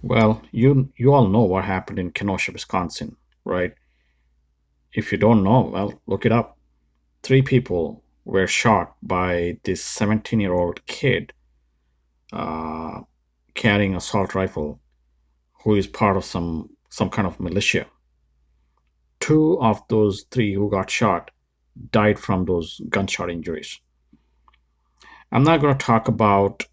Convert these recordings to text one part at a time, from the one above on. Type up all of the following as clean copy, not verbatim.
Well, you all know what happened in Kenosha, Wisconsin, right? If you don't know, well, look it up. Three people were shot by this 17-year-old kid uh, carrying an assault rifle, who is part of some kind of militia. Two of those three who got shot died from those gunshot injuries. I'm not going to talk about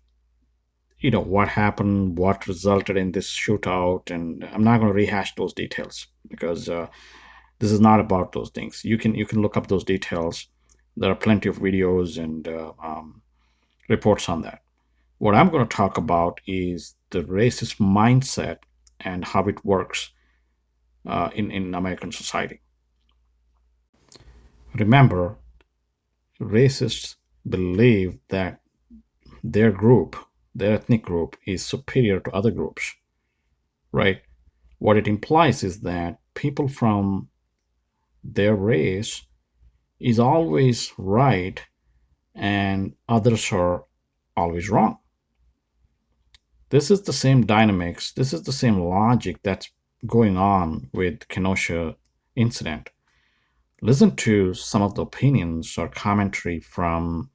what happened, what resulted in this shootout, and I'm not going to rehash those details because this is not about those things. You can look up those details. There are plenty of videos and reports on that. What I'm going to talk about is the racist mindset and how it works in American society. Remember, racists believe that their group, their ethnic group, is superior to other groups, right? What it implies is that people from their race is always right and others are always wrong. This is the same dynamics, this is the same logic that's going on with Kenosha incident. Listen to some of the opinions or commentary from,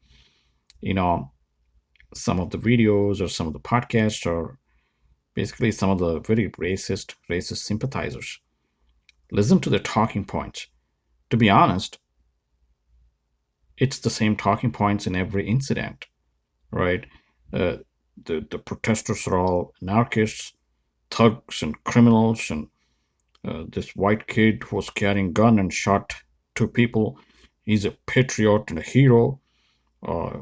you know, some of the videos or some of the podcasts or basically some of the very racist sympathizers. Listen to their talking points. To be honest, it's the same talking points in every incident, right? Uh, the protesters are all anarchists, thugs, and criminals, and this white kid who was carrying a gun and shot two people. He's a patriot and a hero. Uh,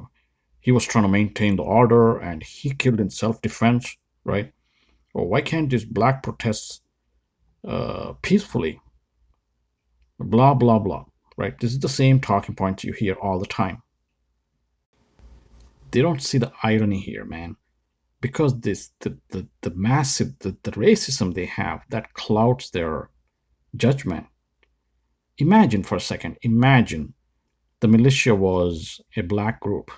he was trying to maintain the order, and he killed in self-defense, right? Well, why can't these black protests peacefully? Blah blah blah, right? This is the same talking points you hear all the time. They don't see the irony here, man, because the massive the racism they have that clouds their judgment. Imagine for a second, imagine the militia was a black group.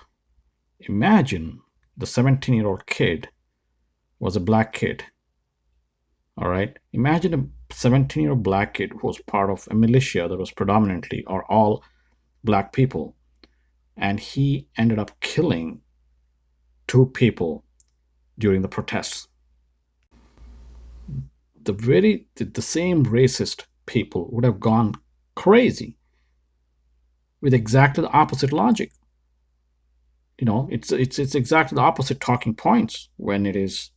Imagine the 17-year-old kid was a black kid. All right, imagine a 17-year-old black kid who was part of a militia that was predominantly or all black people, and he ended up killing two people during the protests. The same racist people would have gone crazy with exactly the opposite logic. It's exactly the opposite talking points when it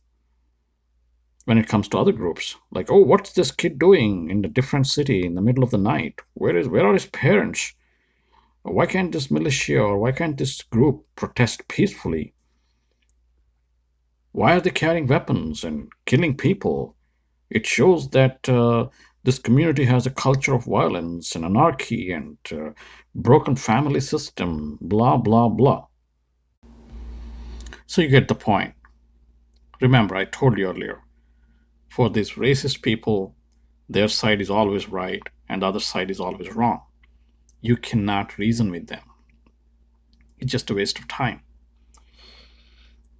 comes to other groups. Like, oh, what's this kid doing in a different city in the middle of the night? Where are his parents? Why can't this militia or why can't this group protest peacefully? Why are they carrying weapons and killing people? It shows that this community has a culture of violence and anarchy and broken family system, blah, blah, blah. So you get the point. Remember, I told you earlier, for these racist people, their side is always right and the other side is always wrong. You cannot reason with them. It's just a waste of time.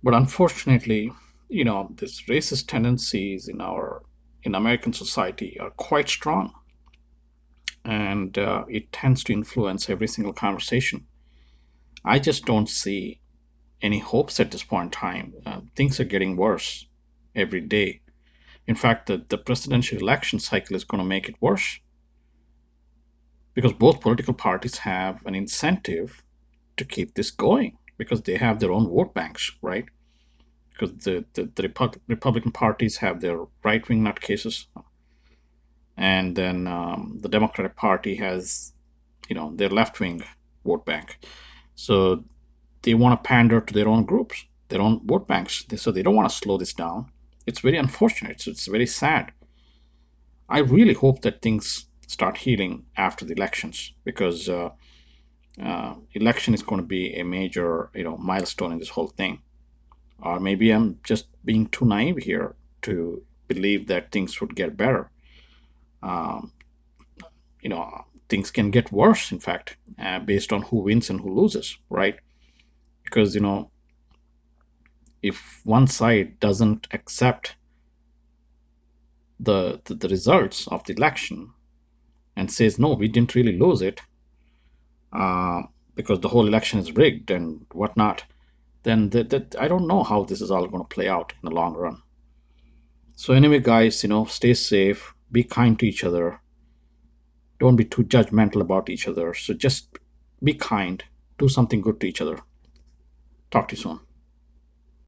But unfortunately, these racist tendencies in American society are quite strong, and it tends to influence every single conversation. I just don't see any hopes at this point in time. Things are getting worse every day. In fact, the presidential election cycle is going to make it worse because both political parties have an incentive to keep this going because they have their own vote banks, right? Because the Republican parties have their right wing nutcases, and then the Democratic Party has, their left wing vote bank. So they want to pander to their own groups, their own vote banks. So they don't want to slow this down. It's very unfortunate. It's very sad. I really hope that things start healing after the elections because election is going to be a major, milestone in this whole thing. Or maybe I'm just being too naive here to believe that things would get better. Um, things can get worse, in fact, based on who wins and who loses, right? Because if one side doesn't accept the results of the election and says, no, we didn't really lose it, uh, because the whole election is rigged and whatnot, then I don't know how this is all going to play out in the long run. So anyway, guys, stay safe, be kind to each other, don't be too judgmental about each other. So just be kind, do something good to each other. Talk to you soon.